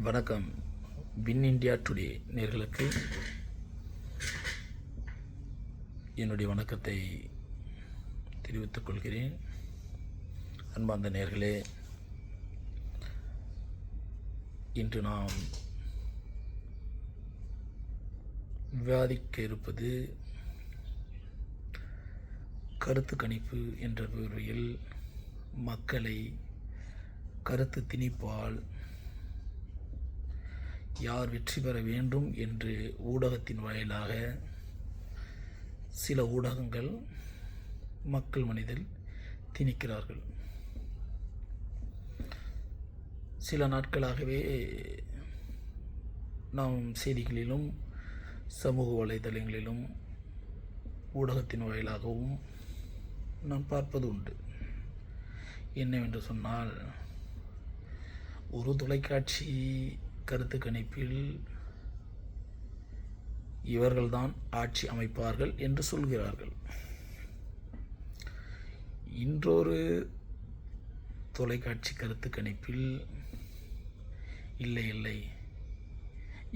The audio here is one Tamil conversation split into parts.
வணக்கம். வின் இண்டியா டுடே நேர்களுக்கு என்னுடைய வணக்கத்தை தெரிவித்துக் கொள்கிறேன். அன்பார்ந்த நேர்களே, இன்று நாம் விவாதிக்க இருப்பது கருத்து கணிப்பு என்ற பெயரில் மக்களை கருத்து திணிப்பால் யார் வெற்றி பெற வேண்டும் என்று ஊடகத்தின் வாயிலாக சில ஊடகங்கள் மக்கள் மனதில் திணிக்கிறார்கள். சில நாட்களாகவே நாம் செய்திகளிலும் சமூக வலைதளங்களிலும் ஊடகத்தின் வாயிலாகவும் நாம் பார்ப்பது உண்டு. என்னவென்று சொன்னால், ஒரு தொலைக்காட்சி கருத்து கணிப்பில் இவர்கள்தான் ஆட்சி அமைப்பார்கள் என்று சொல்கிறார்கள். இன்றொரு தொலைக்காட்சி கருத்து கணிப்பில் இல்லை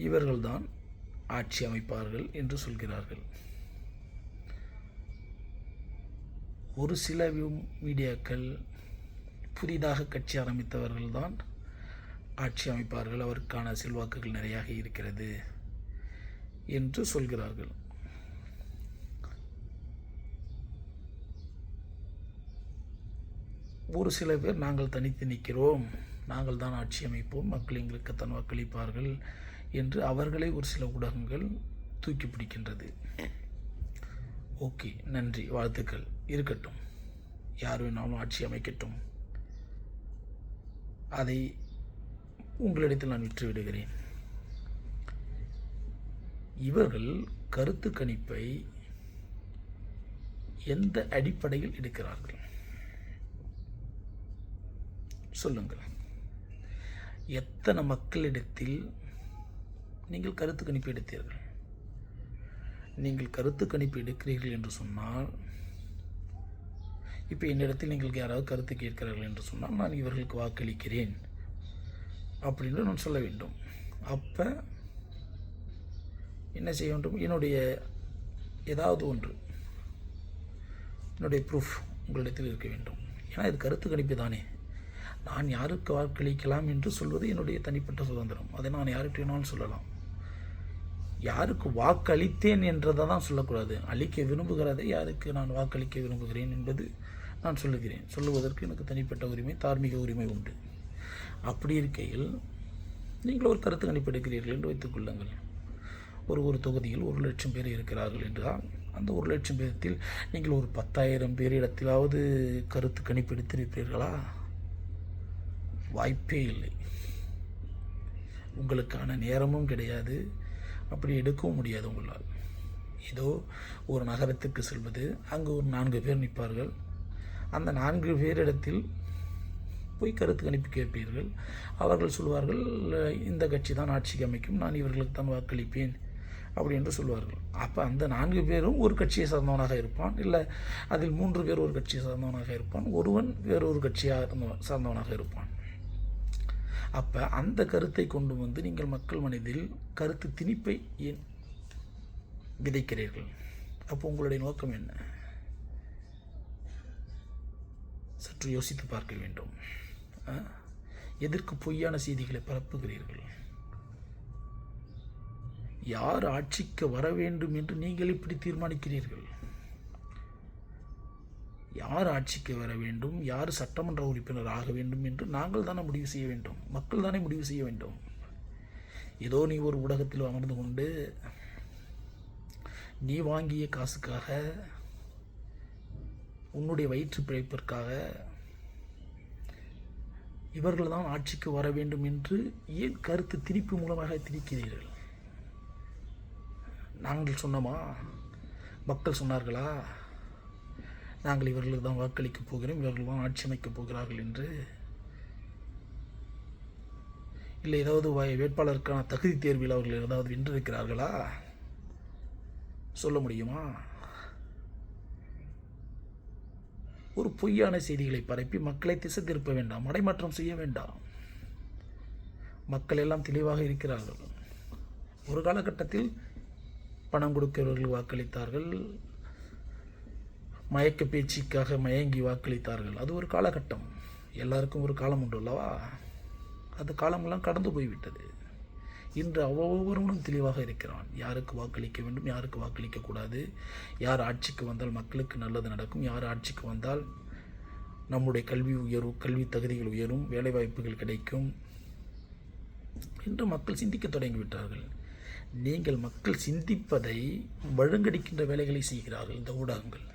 இவர்கள்தான் ஆட்சி அமைப்பார்கள் என்று சொல்கிறார்கள். ஒரு சில மீடியாக்கள் புதிதாக கட்சி ஆரம்பித்தவர்கள்தான் ஆட்சி அமைப்பார்கள், அவருக்கான செல்வாக்குகள் நிறையாக இருக்கிறது என்று சொல்கிறார்கள். ஒரு சில பேர் நாங்கள் தனித்து நிற்கிறோம், நாங்கள் தான் ஆட்சி அமைப்போம், மக்கள் எங்களுக்குத்தான் வாக்களிப்பார்கள் என்று அவர்களை ஒரு சில ஊடகங்கள் தூக்கி பிடிக்கின்றது. ஓகே, நன்றி, வாழ்த்துக்கள், இருக்கட்டும், யார் வேணாலும் ஆட்சி அமைக்கட்டும். அதை உங்களிடத்தில் நான் விற்று விடுகிறேன். இவர்கள் கருத்து கணிப்பை எந்த அடிப்படையில் எடுக்கிறார்கள் சொல்லுங்கள். எத்தனை மக்களிடத்தில் நீங்கள் கருத்து கணிப்பு எடுத்தீர்கள்? நீங்கள் கருத்து கணிப்பு எடுக்கிறீர்கள் என்று சொன்னால், இப்போ என்னிடத்தில் நீங்கள் யாராவது கருத்து கேட்கிறார்கள் என்று சொன்னால், நான் இவர்களுக்கு வாக்களிக்கிறேன் அப்படின்னு நான் சொல்ல வேண்டும். அப்போ என்ன செய்ய வேண்டும்? என்னுடைய ஏதாவது ஒன்று, என்னுடைய ப்ரூஃப் உங்களிடத்தில் இருக்க வேண்டும். ஏன்னா இது கருத்து கணிப்பு தானே. நான் யாருக்கு வாக்களிக்கலாம் என்று சொல்வது என்னுடைய தனிப்பட்ட சுதந்திரம். அதை நான் யாருக்கு வேணாலும் சொல்லலாம். யாருக்கு வாக்களித்தேன் என்றதை தான் சொல்லக்கூடாது. அளிக்க விரும்புகிறதை யாருக்கு நான் வாக்களிக்க விரும்புகிறேன் என்பது நான் சொல்லுகிறேன். சொல்லுவதற்கு எனக்கு தனிப்பட்ட உரிமை, தார்மீக உரிமை உண்டு. அப்படி இருக்கையில் நீங்கள் ஒரு கருத்து கணிப்பு எடுக்கிறீர்கள் என்று வைத்துக் கொள்ளுங்கள். ஒரு தொகுதியில் 1,00,000 பேர் இருக்கிறார்கள் என்றால், அந்த 1,00,000 பேரத்தில் நீங்கள் ஒரு 10,000 பேரிடத்திலாவது கருத்து கணிப்பு எடுத்திருப்பீர்களா? வாய்ப்பே இல்லை. உங்களுக்கான நேரமும் கிடையாது, அப்படி எடுக்கவும் முடியாது உங்களால். ஏதோ ஒரு நகரத்துக்கு செல்வது, அங்கு ஒரு 4 பேர் நிற்பார்கள். அந்த 4 பேரிடத்தில் போய் கருத்து கணிப்பு கேட்பீர்கள். அவர்கள் சொல்வார்கள், இந்த கட்சி தான் ஆட்சிக்கு அமைக்கும், நான் இவர்களுக்கு தான் வாக்களிப்பேன் அப்படி என்று சொல்வார்கள். அப்போ அந்த 4 பேரும் ஒரு கட்சியை சார்ந்தவனாக இருப்பான், இல்லை அதில் 3 பேர் ஒரு கட்சியை சார்ந்தவனாக இருப்பான், ஒருவன் வேறொரு கட்சியாக சார்ந்தவனாக இருப்பான். அப்போ அந்த கருத்தை கொண்டு வந்து நீங்கள் மக்கள் மனதில் கருத்து திணிப்பை ஏன் விதைக்கிறீர்கள்? அப்போ உங்களுடைய நோக்கம் என்ன? சற்று யோசித்து பார்க்க வேண்டும். எதற்கு பொய்யான செய்திகளை பரப்புகிறீர்கள்? யார் ஆட்சிக்கு வர வேண்டும் என்று நீங்கள் இப்படி தீர்மானிக்கிறீர்கள்? யார் ஆட்சிக்கு வர வேண்டும், யார் சட்டமன்ற உறுப்பினர் ஆக வேண்டும் என்று நாங்கள் தானே முடிவு செய்ய வேண்டும், மக்கள் தானே முடிவு செய்ய வேண்டும். ஏதோ நீ ஒரு ஊடகத்தில் அமர்ந்து கொண்டு நீ வாங்கிய காசுக்காக, உன்னுடைய வயிற்று பிழைப்பிற்காக இவர்கள் தான் ஆட்சிக்கு வர வேண்டும் என்று ஏன் கருத்து திணிப்பு மூலமாக திணிக்கிறீர்கள்? நாங்கள் சொன்னோமா? மக்கள் சொன்னார்களா நாங்கள் இவர்களுக்கு தான் வாக்களிக்கப் போகிறோம், இவர்கள் தான் ஆட்சி அமைக்கப் போகிறார்கள் என்று? இல்லை ஏதாவது வேட்பாளருக்கான தகுதி தேர்வில் அவர்கள் ஏதாவது வென்றிருக்கிறார்களா? சொல்ல முடியுமா? ஒரு பொய்யான செய்திகளை பரப்பி மக்களை திசை திருப்ப வேண்டாம், மடைமாற்றம் செய்ய வேண்டாம். மக்கள் எல்லாம் தெளிவாக இருக்கிறார்கள். ஒரு காலகட்டத்தில் பணம் கொடுக்கிறவர்கள் வாக்களித்தார்கள், மயக்க பேச்சுக்காக மயங்கி வாக்களித்தார்கள். அது ஒரு காலகட்டம். எல்லாருக்கும் ஒரு காலம் உண்டு அல்லவா? அந்த காலமெல்லாம் கடந்து போய்விட்டது. இன்று ஒவ்வொருவனும் தெளிவாக இருக்கிறான். யாருக்கு வாக்களிக்க வேண்டும், யாருக்கு வாக்களிக்கக்கூடாது, யார் ஆட்சிக்கு வந்தால் மக்களுக்கு நல்லது நடக்கும், யார் ஆட்சிக்கு வந்தால் நம்முடைய கல்வி உயரும், கல்வி தகுதிகள் உயரும், வேலைவாய்ப்புகள் கிடைக்கும் என்று மக்கள் சிந்திக்க தொடங்கிவிட்டார்கள். நீங்கள் மக்கள் சிந்திப்பதை வழுங்கடிக்கின்ற வேலைகளை செய்கிறார்கள் இந்த ஊடகங்கள்.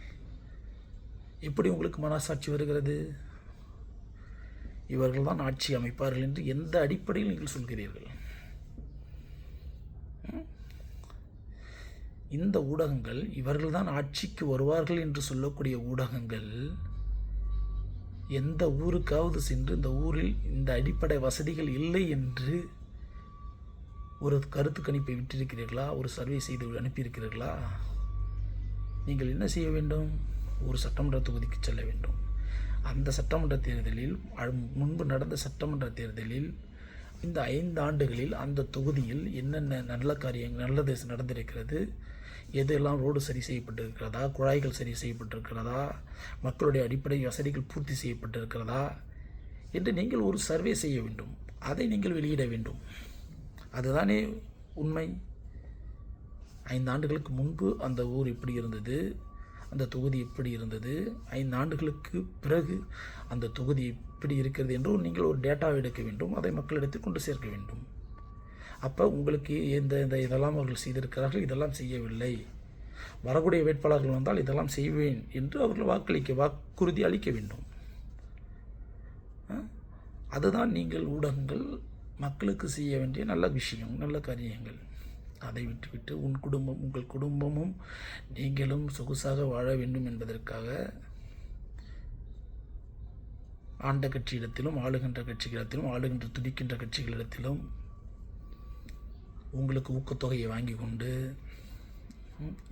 எப்படி உங்களுக்கு மனசாட்சி வருகிறது? இவர்கள் தான் ஆட்சி அமைப்பார்கள் என்று எந்த அடிப்படையில் நீங்கள் சொல்கிறீர்கள்? இந்த ஊடகங்கள் இவர்கள்தான் ஆட்சிக்கு வருவார்கள் என்று சொல்லக்கூடிய ஊடகங்கள் எந்த ஊருக்காவது சென்று இந்த ஊரில் இந்த அடிப்படை வசதிகள் இல்லை என்று ஒரு கருத்து கணிப்பை விட்டிருக்கிறீர்களா? ஒரு சர்வே செய்து அனுப்பியிருக்கிறீர்களா? நீங்கள் என்ன செய்ய வேண்டும்? ஒரு சட்டமன்ற தொகுதிக்கு செல்ல வேண்டும். அந்த சட்டமன்ற தேர்தலில், முன்பு நடந்த சட்டமன்ற தேர்தலில் இந்த 5 ஆண்டுகளில் அந்த தொகுதியில் என்னென்ன நல்ல காரியங்கள் நல்லது நடந்திருக்கிறது, எதெல்லாம் ரோடு சரி செய்யப்பட்டிருக்கிறதா, குழாய்கள் சரி செய்யப்பட்டிருக்கிறதா, மக்களுடைய அடிப்படை வசதிகள் பூர்த்தி செய்யப்பட்டிருக்கிறதா என்று நீங்கள் ஒரு சர்வே செய்ய வேண்டும். அதை நீங்கள் வெளியிட வேண்டும். அதுதானே உண்மை. 5 ஆண்டுகளுக்கு முன்பு அந்த ஊர் எப்படி இருந்தது, அந்த தொகுதி எப்படி இருந்தது, 5 ஆண்டுகளுக்கு பிறகு அந்த தொகுதி எப்படி இருக்கிறது என்று நீங்கள் ஒரு டேட்டாவை எடுக்க வேண்டும். அதை மக்களிடத்தில் கொண்டு சேர்க்க வேண்டும். அப்போ உங்களுக்கு இதெல்லாம் அவர்கள் செய்திருக்கிறார்கள், இதெல்லாம் செய்யவில்லை, வரக்கூடிய வேட்பாளர்கள் வந்தால் இதெல்லாம் செய்வேன் என்று அவர்கள் வாக்குறுதி அளிக்க வேண்டும். அதுதான் நீங்கள் ஊடகங்கள் மக்களுக்கு செய்ய வேண்டிய நல்ல விஷயம், நல்ல காரியங்கள். அதை விட்டுவிட்டு உங்கள் குடும்பமும் நீங்களும் சொகுசாக வாழ வேண்டும் என்பதற்காக ஆண்ட கட்சியிடத்திலும், ஆளுகின்ற கட்சிகளிடத்திலும், ஆளுகின்ற துடிக்கின்ற கட்சிகளிடத்திலும் உங்களுக்கு ஊக்கத்தொகையை வாங்கி கொண்டு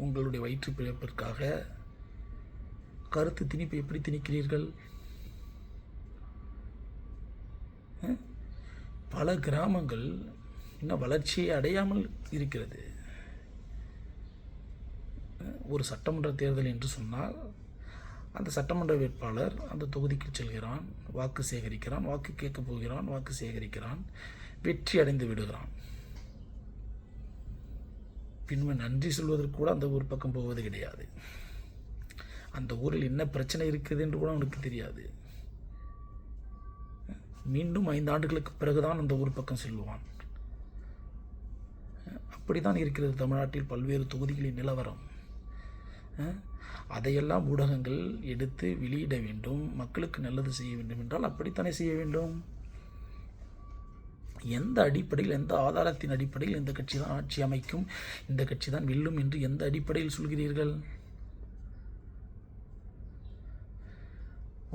உங்களுடைய வயிற்று பிழைப்பிற்காக கருத்து திணிப்பை எப்படி திணிக்கிறீர்கள்? பல கிராமங்கள் இன்னும் வளர்ச்சியை அடையாமல் இருக்கிறது. ஒரு சட்டமன்ற தேர்தல் என்று சொன்னால் அந்த சட்டமன்ற வேட்பாளர் அந்த தொகுதிக்கு செல்கிறான், வாக்கு சேகரிக்கிறான், வாக்கு கேட்கப் போகிறான், வாக்கு சேகரிக்கிறான், வெற்றி அடைந்து விடுகிறான். பின்பு நன்றி சொல்வதற்கு கூட அந்த ஊர் பக்கம் போவது கிடையாது. அந்த ஊரில் என்ன பிரச்சனை இருக்குது என்று கூட அவனுக்கு தெரியாது. மீண்டும் 5 ஆண்டுகளுக்கு பிறகுதான் அந்த ஊர் பக்கம் செல்வான். அப்படித்தான் இருக்கிறது தமிழ்நாட்டில் பல்வேறு தொகுதிகளின் நிலவரம். அதையெல்லாம் ஊடகங்கள் எடுத்து வெளியிட வேண்டும். மக்களுக்கு நல்லது செய்ய வேண்டும் என்றால் அப்படித்தானே செய்ய வேண்டும். எந்த அடிப்படையில், எந்த ஆதாரத்தின் அடிப்படையில் இந்த கட்சி தான் ஆட்சி அமைக்கும், இந்த கட்சி தான் வெல்லும் என்று எந்த அடிப்படையில் சொல்கிறீர்கள்?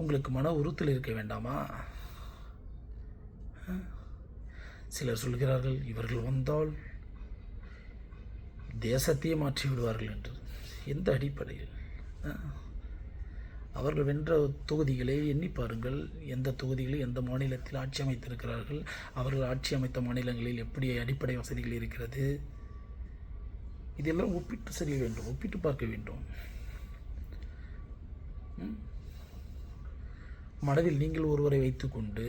உங்களுக்கு மன உறுத்தல் இருக்க வேண்டாமா? சிலர் சொல்கிறார்கள் இவர்கள் வந்தால் தேசத்தையே மாற்றி விடுவார்கள் என்று. எந்த அடிப்படையில்? அவர்கள் வென்ற தொகுதிகளை எண்ணி பாருங்கள். எந்த தொகுதிகளில் எந்த மாநிலத்தில் ஆட்சி அமைத்திருக்கிறார்கள், அவர்கள் ஆட்சி அமைத்த மாநிலங்களில் எப்படி அடிப்படை வசதிகள் இருக்கிறது, இதெல்லாம் ஒப்பிட்டு செய்ய வேண்டும், ஒப்பிட்டு பார்க்க வேண்டும். மனதில் நீங்கள் ஒருவரை வைத்துக்கொண்டு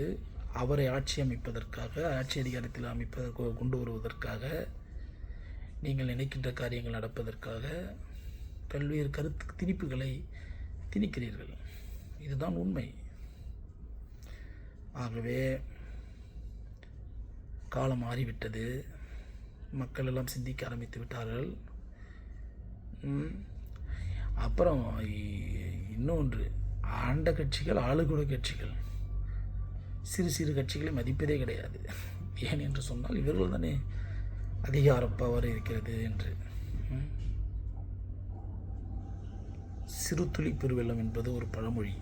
அவரை ஆட்சி அமைப்பதற்காக, ஆட்சி அதிகாரத்தில் கொண்டு வருவதற்காக, நீங்கள் நினைக்கின்ற காரியங்கள் நடப்பதற்காக பல்வேறு கருத்து திணிப்புகளை திணிக்கிறீர்கள். இதுதான் உண்மை. ஆகவே காலம் மாறிவிட்டது. மக்கள் எல்லாம் சிந்திக்க ஆரம்பித்து விட்டார்கள். அப்புறம் இன்னொன்று, ஆண்ட கட்சிகள், ஆளுகுட கட்சிகள் சிறு சிறு கட்சிகளை மதிப்பதே கிடையாது. ஏன் என்று சொன்னால் இவர்கள் தானே அதிகார பவர் இருக்கிறது என்று. சிறு துளி பெருவெள்ளம் என்பது ஒரு பழமொழி.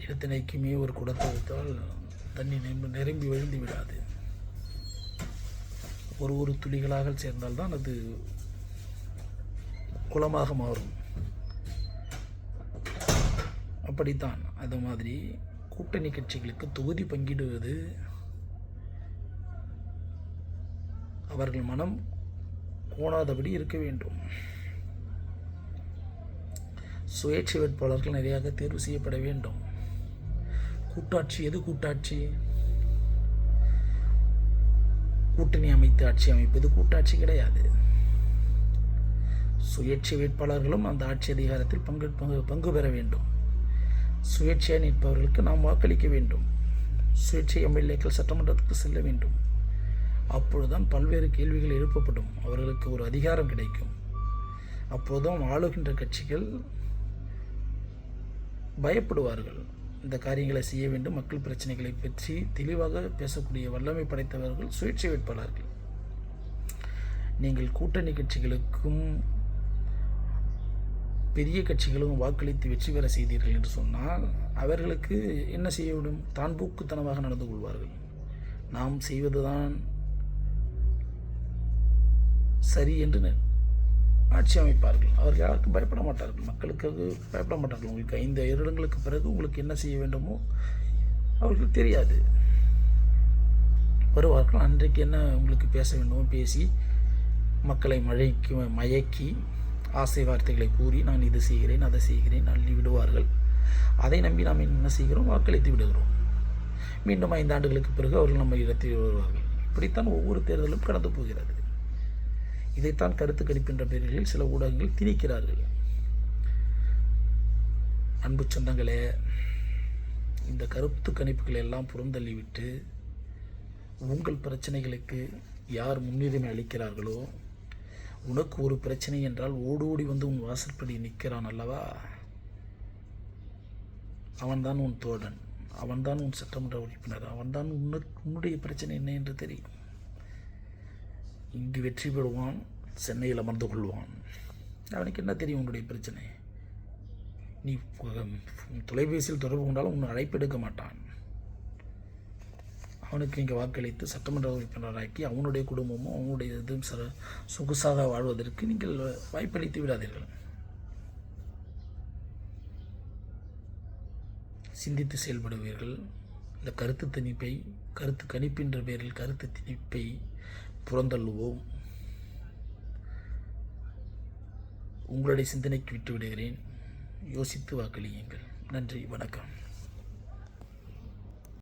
இடத்தினைக்குமே ஒரு குடத்தை வைத்தால் தண்ணி நிரம்பி விழுந்து விடாது. ஒரு துளிகளாக சேர்ந்தால்தான் அது குளமாக மாறும். அப்படித்தான் அது மாதிரி கூட்டணி கட்சிகளுக்கு தொகுதி பங்கிடுவது அவர்கள் மனம் கோணாதபடி இருக்க வேண்டும். சுயேட்சை வேட்பாளர்கள் நிறையாக தேர்வு செய்யப்பட வேண்டும். கூட்டாட்சி எது கூட்டாட்சி? கூட்டணி அமைத்து ஆட்சி அமைப்பது கூட்டாட்சி கிடையாது. சுயேட்சை வேட்பாளர்களும் அந்த ஆட்சி அதிகாரத்தில் பங்கு பெற வேண்டும். சுயேட்சையாக நிற்பவர்களுக்கு நாம் வாக்களிக்க வேண்டும். சுயேட்சை எம்எல்ஏக்கள் சட்டமன்றத்துக்கு செல்ல வேண்டும். அப்பொழுதுதான் பல்வேறு கேள்விகள் எழுப்பப்படும், அவர்களுக்கு ஒரு அதிகாரம் கிடைக்கும். அப்போதுதான் ஆளுகின்ற கட்சிகள் பயப்படுவார்கள். இந்த காரியங்களை செய்ய வேண்டும். மக்கள் பிரச்சனைகளை பற்றி தெளிவாக பேசக்கூடிய வல்லமை படைத்தவர்கள் சுயேட்சை வேட்பாளர்கள். நீங்கள் கூட்டணி கட்சிகளுக்கும் பெரிய கட்சிகளும் வாக்களித்து வெற்றி பெற செய்தீர்கள் என்று சொன்னால் அவர்களுக்கு என்ன செய்ய விடும்? தான் போக்குத்தனமாக நடந்து கொள்வார்கள். நாம் செய்வதுதான் சரி என்று ஆட்சி அமைப்பார்கள். அவர்கள் யாருக்கும் பயப்பட மாட்டார்கள், மக்களுக்கு பயப்பட மாட்டார்கள். உங்களுக்கு 5 வருடங்களுக்கு பிறகு உங்களுக்கு என்ன செய்ய வேண்டுமோ அவர்களுக்கு தெரியாது. வருவார்கள், அன்றைக்கு என்ன உங்களுக்கு பேச வேண்டுமோ பேசி மக்களை மயக்கி ஆசை வார்த்தைகளை கூறி நான் இது செய்கிறேன் அதை செய்கிறேன் அள்ளி விடுவார்கள். அதை நம்பி நாம் என்ன செய்கிறோம்? வாக்களித்து விடுகிறோம். மீண்டும் 5 ஆண்டுகளுக்கு பிறகு அவர்கள் நம்ம இடத்தில் வருவார்கள். இப்படித்தான் ஒவ்வொரு தேர்தலும் கடந்து போகிறது. இதைத்தான் கருத்து கணிப்பின்ற பேர்களில் சில ஊடகங்கள் திணிக்கிறார்கள். அன்பு சொந்தங்களே, இந்த கருத்து கணிப்புகளை எல்லாம் புறந்தள்ளிவிட்டு உங்கள் பிரச்சனைகளுக்கு யார் முன்னுரிமை அளிக்கிறார்களோ, உனக்கு ஒரு பிரச்சனை என்றால் ஓடோடி வந்து உன் வாசற்படி நிற்கிறான் அல்லவா, அவன்தான் உன் தோழன், அவன்தான் உன் சட்டமன்ற உறுப்பினர், அவன்தான் உன்னுடைய பிரச்சனை என்ன என்று தெரியும். இங்கு வெற்றி பெறுவான், சென்னையில் அமர்ந்து கொள்வான். அவனுக்கு என்ன தெரியும் உன்னுடைய பிரச்சனை? நீ தொலைபேசியில் தொடர்பு கொண்டாலும் உன்னை அழைப்பு எடுக்க மாட்டான். அவனுக்கு இங்கே வாக்களித்து சட்டமன்ற உறுப்பினராக்கி அவனுடைய குடும்பமும் அவனுடைய இதுவும் சொகுசாக வாழ்வதற்கு நீங்கள் வாய்ப்பளித்து விடாதீர்கள். சிந்தித்து செயல்படுவீர்கள். இந்த கருத்து கணிப்பின்ற பேரில் கருத்து திணிப்பை புறந்தள்ளுவோம். உங்களுடைய சிந்தனைக்கு விட்டு விடுகிறேன். யோசித்து வாக்களியுங்கள். நன்றி, வணக்கம்.